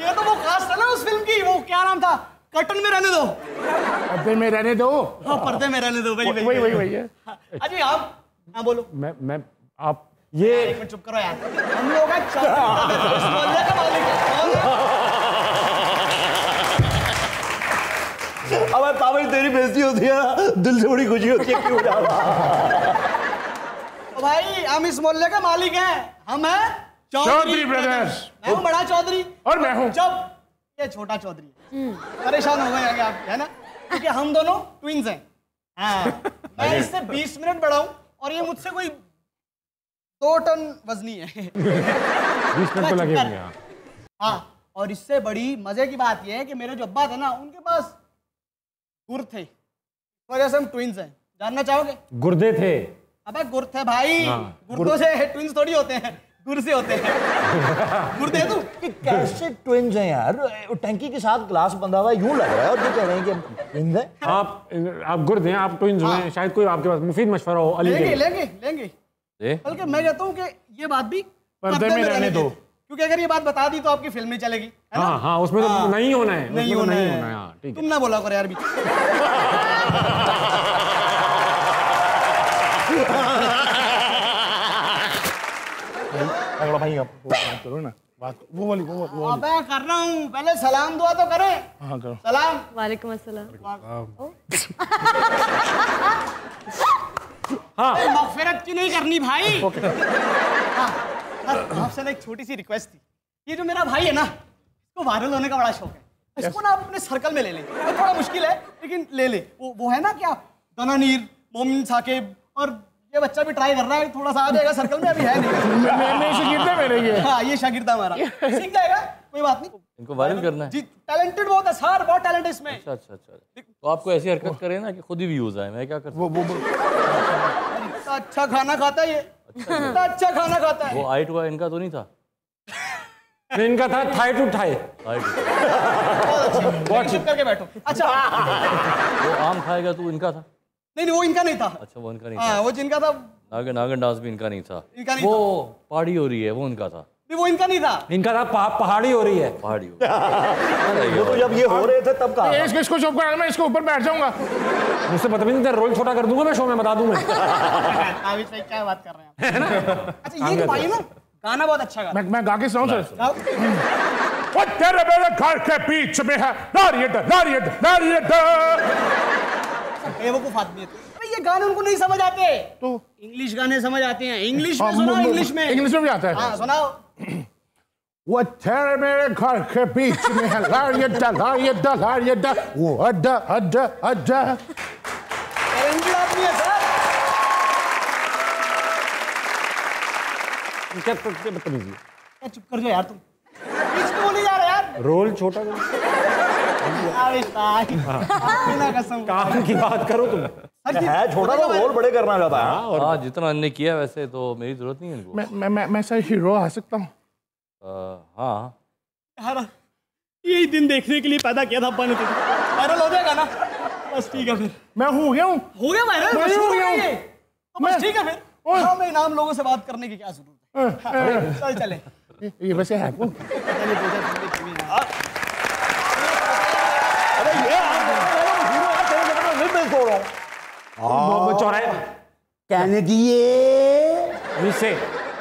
ये तो वो कास्ट है ना उस फिल्म की, वो क्या नाम था? कर्टन में रहने दो। पर्दे में रहने दो। हाँ पर्दे में रहने दो। वही है। अजी आप हाँ बोलो। मैं आप ये एक मिनट चुप करो यार। हम लोग इस मोहल्ले का मालिक है। अब ताबड़ी तेरी बेइज्जती होती है ना, दिल से बड़ी खुशी होती है। क्यों जा रहा? भाई हम इस मोहल्ले का मालिक हैं, हम हैं चौधरी ब्रदर्स। मैं हूँ बड़ा चौधरी और मैं हूँ जब ये छोटा चौधरी। परेशान हो गए आप, है ना? क्योंकि हम दोनों ट्विंस हैं। हाँ मैं इससे 20 मिनट बड़ा हूँ और ये मुझसे कोई 2 टन वजनी है। 20 मिनट तो लगे होंगे। हाँ और इससे बड़ी मजे की बात ये है कि मेरे जो अब्बा थे ना, उनके पास गुर थे, इस वजह से हम ट्विंस हैं। जानना चाहोगे? गुर्दे थे। अबे गुर थे भाई। गुर्दों से ट्विंस थोड़ी होते हैं, गुर से होते हैं। गुर दे दूं? कैसे ट्विंस हैं यार? टंकी के साथ ग्लास बंधा हुआ यूं लग रहा है और ये कह रहे हैं कि ट्विंस हैं। आप गुर्दे हैं, आप ट्विंस हुए हैं। शायद कोई आपके पास मुफीद मशवरा हो। अली लेंगे। बल्कि मैं कहता हूँ कि ये बात भी पर्दे में रहने दो, क्योंकि अगर ये बात बता दी तो आपकी फिल्म नहीं चलेगी। हाँ उसमें तो नहीं होना है, नहीं होना है। हाँ ठीक है। तुम ना बोला करो यार भी। अगला भाई आप बात करो ना, बात वो वाली। अबे कर रहा हूँ, पहले सलाम दुआ तो करें। हाँ करो। सलाम। वालेकुम अस्सलाम। हाँ मगफिरत क्यों नहीं करनी भाई? हाँ आपसे ना एक छोटी सी रिक्वेस्ट थी, ये जो मेरा भाई है ना, इसको वायरल होने का बड़ा शौक है, इसको ना आप अपने सर्कल में ले लें। थोड़ा मुश्किल है लेकिन ले ले। वो है ना क्या, दनानीर, मोमिन साकिब, और ये बच्चा भी ट्राई कर रहा है, थोड़ा सा आ जाएगा सर्कल में, अभी है नहीं। शागिर्द है मेरे ये। हाँ ये शागिर्द है हमारा, सीख जाएगा, कोई बात नहीं। इनको वायरल करना है जी, टैलेंटेड बहुत है सर, बहुत टैलेंट है इसमें। अच्छा तो आपको ऐसी हरकत करे ना कि खुद ही व्यूज आए, मैं क्या कर सकता हूं? अच्छा खाना खाता है ये, अच्छा खाना खाता है। वो हाइट हुआ इनका तो नहीं था? इनका था थाई टू थाई। बहुत चुप करके बैठो। अच्छा वो आम खाएगा तो इनका था? नहीं वो इनका नहीं था। अच्छा वो इनका नहीं हाँ था। वो जिनका था नागन नागन डांस भी इनका नहीं था। इनका नहीं वो पहाड़ी हो रही है वो इनका था। नहीं वो इनका नहीं था। इनका था पहाड़ी हो रही है। पहाड़ी हो वो तो जब ये हो रहे थे तब कहा इसको चुप करा, मैं इसको ऊपर बैठ जाऊंगा। मुझसे बदतमीजी नहीं, रोल छोटा कर दूंगा मैं शो में, बता दूं मैं। ताबिश भाई क्या बात कर रहे हैं अच्छा ये जो भाई ना गाना बहुत अच्छा गा। मैं गा के सुनाऊं सर? वो तेरे मेरे घर के बीच में है नारियत नारियत नारियत। बेवकूफ आदमी है। ये गाने उनको नहीं समझ आते तो इंग्लिश गाने समझ आते हैं। इंग्लिश में सुनाओ। इंग्लिश में भी आता है। हाँ सुनाओ। वो तेरे मेरे घर के बीच में है लारियत लारियत लारियत वो अड्डा अड्डा अड्डा। टैलेंटेड आदमी है सर। क्या बदतमीजी है? चुप कर जाओ यार तुम। बीच में नहीं जा रहा यार। रोल छोटा करो। काम की बात करो तुम। है छोटा तो रोल बड़े करना चाहता है। हाँ जितना इनने किया वैसे तो मेरी जरूरत नहीं है इनको। मैं सर हीरो आ सकता हूँ? हाँ यार यही दिन देखने के लिए पैदा किया था अपन ने। वायरल हो जाएगा ना? बस ठीक है फिर। मैं हो गया हूँ। हो गया वायरल? मैं हो गया हूँ। तो बस ठीक है फिर। हाँ मैं इनाम लोगों से बात करने की क्या जरूरत है। चल चले। ये वैसे है कौन? अरे ये चौराहे कैनेडिये से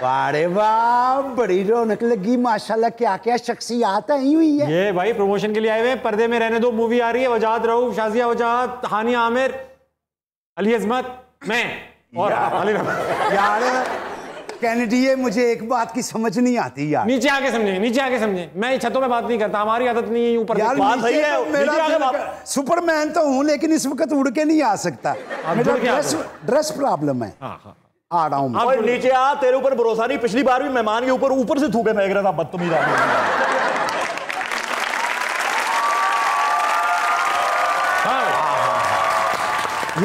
वारे वाह बड़ी रौनक लगी माशाल्लाह। क्या क्या शख्सियात आई हुई है। ये भाई प्रमोशन के लिए आए हुए। पर्दे में रहने दो मूवी आ रही है। वजाहत रऊफ, शाजिया वजाहत, हानिया आमिर, अली अजमत, मैं और अली यार कैनेडिये मुझे एक बात की समझ नहीं आती यार। नीचे आके समझे, नीचे आके समझे। मैं छतों में बात नहीं करता, हमारी आदत नहीं है ऊपर। यार बात सही है। मेरा सुपरमैन तो हूँ लेकिन इस वक्त उड़ के नहीं आ सकता। मेरा ड्रेस प्रॉब्लम है। आ रहा हूँ और नीचे आ, तेरे ऊपर भरोसा नहीं। पिछली बार भी मेहमान के ऊपर से थूके फेंक रहा था बदतमीज आदमी।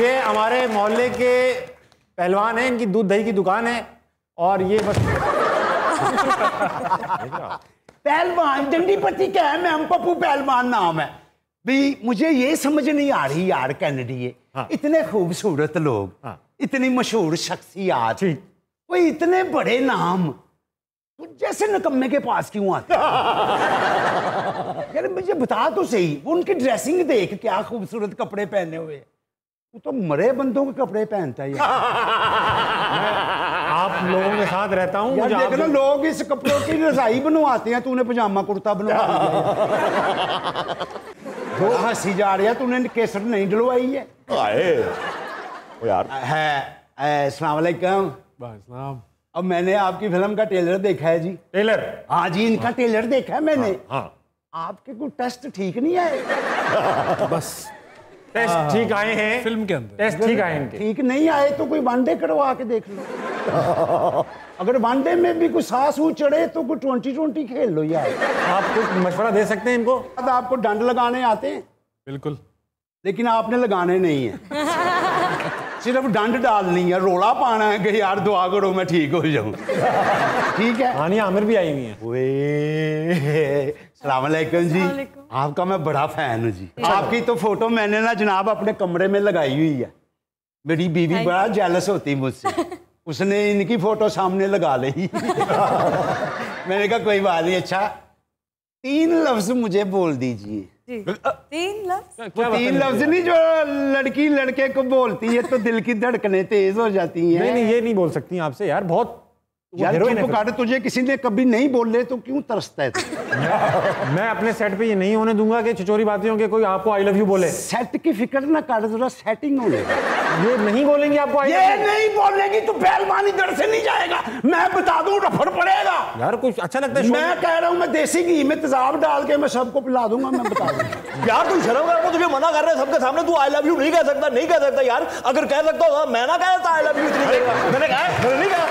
ये हमारे मोहल्ले के पहलवान हैं। इनकी दूध दही की दुकान है और ये बस पहलवान डंडीपति क्या है? मैं पप्पू पहलवान नाम है भी। मुझे ये समझ नहीं आ रही यार कैनेडिये। इतने खूबसूरत लोग, इतनी मशहूर शख्सियत, कोई इतने बड़े नाम जैसे नकम्मे के पास क्यों आते? यार मुझे बता तो सही। वो उनकी ड्रेसिंग देख, क्या खूबसूरत कपड़े पहने हुए। वो तो मरे बंदों के कपड़े पहनता है यार। आप लोगों के साथ रहता हूँ। यार देख ना लोग इस कपड़ों की रजाई बनवाते हैं, तूने पजामा कुर्ता बनवा लिया। जो हंसी जा रही है, तूने केसर नहीं डलवाई है। ओ यार है अस्सलाम वालेकुम। अब मैंने आपकी फिल्म का ट्रेलर देखा है जी। ट्रेलर? हाँ जी इनका ट्रेलर देखा है मैंने। आपके कोई टेस्ट ठीक नहीं आए? बस टेस्ट ठीक आए हैं फिल्म के अंदर। टेस्ट ठीक आए इनके। ठीक नहीं आए तो कोई वनडे करवा के देख लो। अगर वनडे में भी कोई सांस चढ़े तो कोई 2020 खेल लो यार। आप कुछ मशवरा दे सकते हैं इनको? आपको डंड लगाने आते हैं? बिल्कुल। लेकिन आपने लगाने नहीं है। सिर्फ डंड डालनी है, रोला पाना है कि यार दुआ करो मैं ठीक हो जाऊं। ठीक है। हानिया आमिर भी आई हुई है। सलाम अलैकुम जी। आपका मैं बड़ा फैन हूँ जी। आपकी तो फोटो मैंने ना जनाब अपने कमरे में लगाई हुई है। मेरी बीवी बड़ा जेलस होती मुझसे। उसने इनकी फोटो सामने लगा ली। मैंने कहा कोई बात नहीं। अच्छा 3 लफ्ज मुझे बोल दीजिए। 3 लफ्ज? तो 3 लफ्ज नहीं जो लड़की लड़के को बोलती है तो दिल की धड़कनें तेज हो जाती हैं। नहीं ये नहीं बोल सकती आपसे यार। बहुत यार चुप कर। तुझे किसी ने कभी नहीं बोले तो क्यों तरसता है? मैं अपने सेट पे ये नहीं होने दूंगा कि छिचोरी बातें होंगे कोई आपको आई लव यू बोले। सेट की फिक्र ना कर, जरा सेटिंग होने। ये नहीं बोलेंगे आपको आई लव यू? ये नहीं बोलेगी तो पहलवान इधर से नहीं जाएगा। मैं बता दूं रफड़ पड़ेगा यार। कुछ अच्छा लगता है? मैं कह रहा हूँ मैं देसी घी में तेजाब डाल के मैं सबको पिला दूंगा। मैं बता दूंगा। यार तू शर्म कर। तुझे मना कर रहे हैं सबके सामने। तू आई लव यू नहीं कह सकता। नहीं कह सकता यार। अगर कह सकता होगा मैं ना कह सकता आई लव यू। मैंने कहा मैंने नहीं कहा।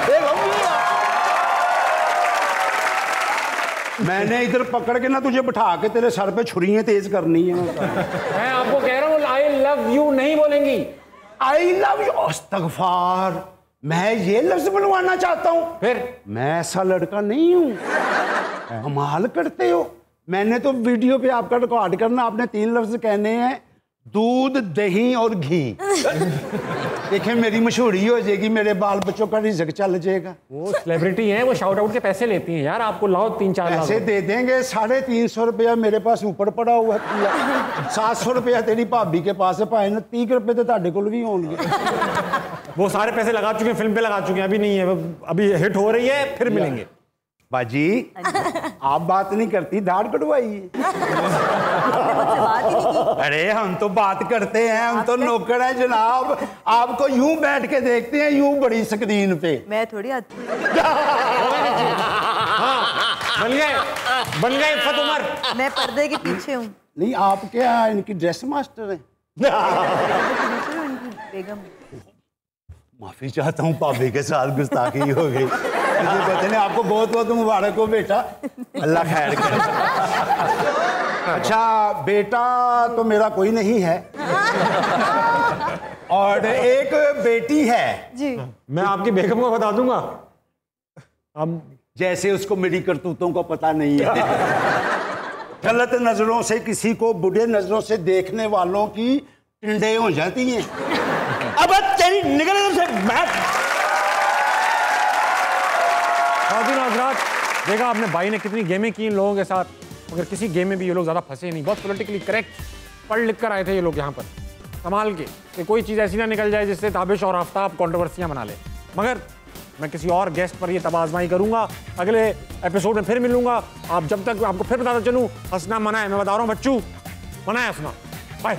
मैंने इधर पकड़ के ना तुझे बिठा के तेरे सर पे छुरियां तेज करनी है। मैं आपको कह रहा हूँ आई लव यू नहीं बोलेंगी। आई लव यू अस्तगफार। मैं ये लफ्ज बनवाना चाहता हूँ? फिर मैं ऐसा लड़का नहीं हूँ। कमाल करते हो। मैंने तो वीडियो पे आपका रिकॉर्ड करना, आपने 3 लफ्ज कहने हैं, दूध दही और घी। देखें मेरी मशहूरी हो जाएगी, मेरे बाल बच्चों का रिज़्क चल जाएगा। वो सेलिब्रिटी हैं, वो शाउट आउट के पैसे लेती हैं यार, आपको लाओ 3-4 लाख पैसे दे देंगे। 350 रुपया मेरे पास ऊपर पड़ा हुआ है, 700 रुपया तेरी भाभी के पास है, भाई ना 30 रुपये तो ताड़े को भी होंगे। वो सारे पैसे लगा चुके हैं, फिल्म पे लगा चुके हैं, अभी नहीं है, अभी हिट हो रही है, फिर मिलेंगे। बाजी आप बात नहीं करती, दाढ़ कटवाई। अरे हम तो बात करते हैं, हम तो नौकर हैं जनाब, आपको यूं बैठ के देखते हैं, यूं बड़ी स्क्रीन पे। मैं थोड़ी आती बन गए इफ़्फ़त उमर। मैं पर्दे के पीछे हूँ। नहीं आप क्या इनकी ड्रेस मास्टर हैं? बेगम। माफी चाहता हूँ, भाभी के साथ गुस्ताखी हो गई। बच्चे ने आपको बहुत बहुत मुबारक हो बेटा, अल्लाह खैर करे। अच्छा बेटा तो मेरा कोई नहीं है, और एक बेटी है जी। मैं आपकी बेगम को बता दूंगा। अब जैसे उसको मेरी करतूतों को पता नहीं है। गलत नजरों से किसी को बुरे नजरों से देखने वालों की टिंडे हो जाती हैं। अब तेरी निगल से बैठ। देखा आपने भाई ने कितनी गेमें की इन लोगों के साथ, मगर किसी गेम में भी ये लोग ज़्यादा फंसे नहीं। बहुत पॉलिटिकली करेक्ट पढ़ लिख कर आए थे ये लोग यहाँ पर, कमाल के कि कोई चीज़ ऐसी ना निकल जाए जिससे ताबिश और आफ्ताब कंट्रोवर्सियाँ बना ले। मगर मैं किसी और गेस्ट पर ये तबाज़माई करूँगा, अगले एपिसोड में फिर मिलूँगा। आप जब तक आपको फिर बताता चलूँ, हंसना मना है, मैं बता रहा हूँ बच्चू, मना है हंसना। बाय।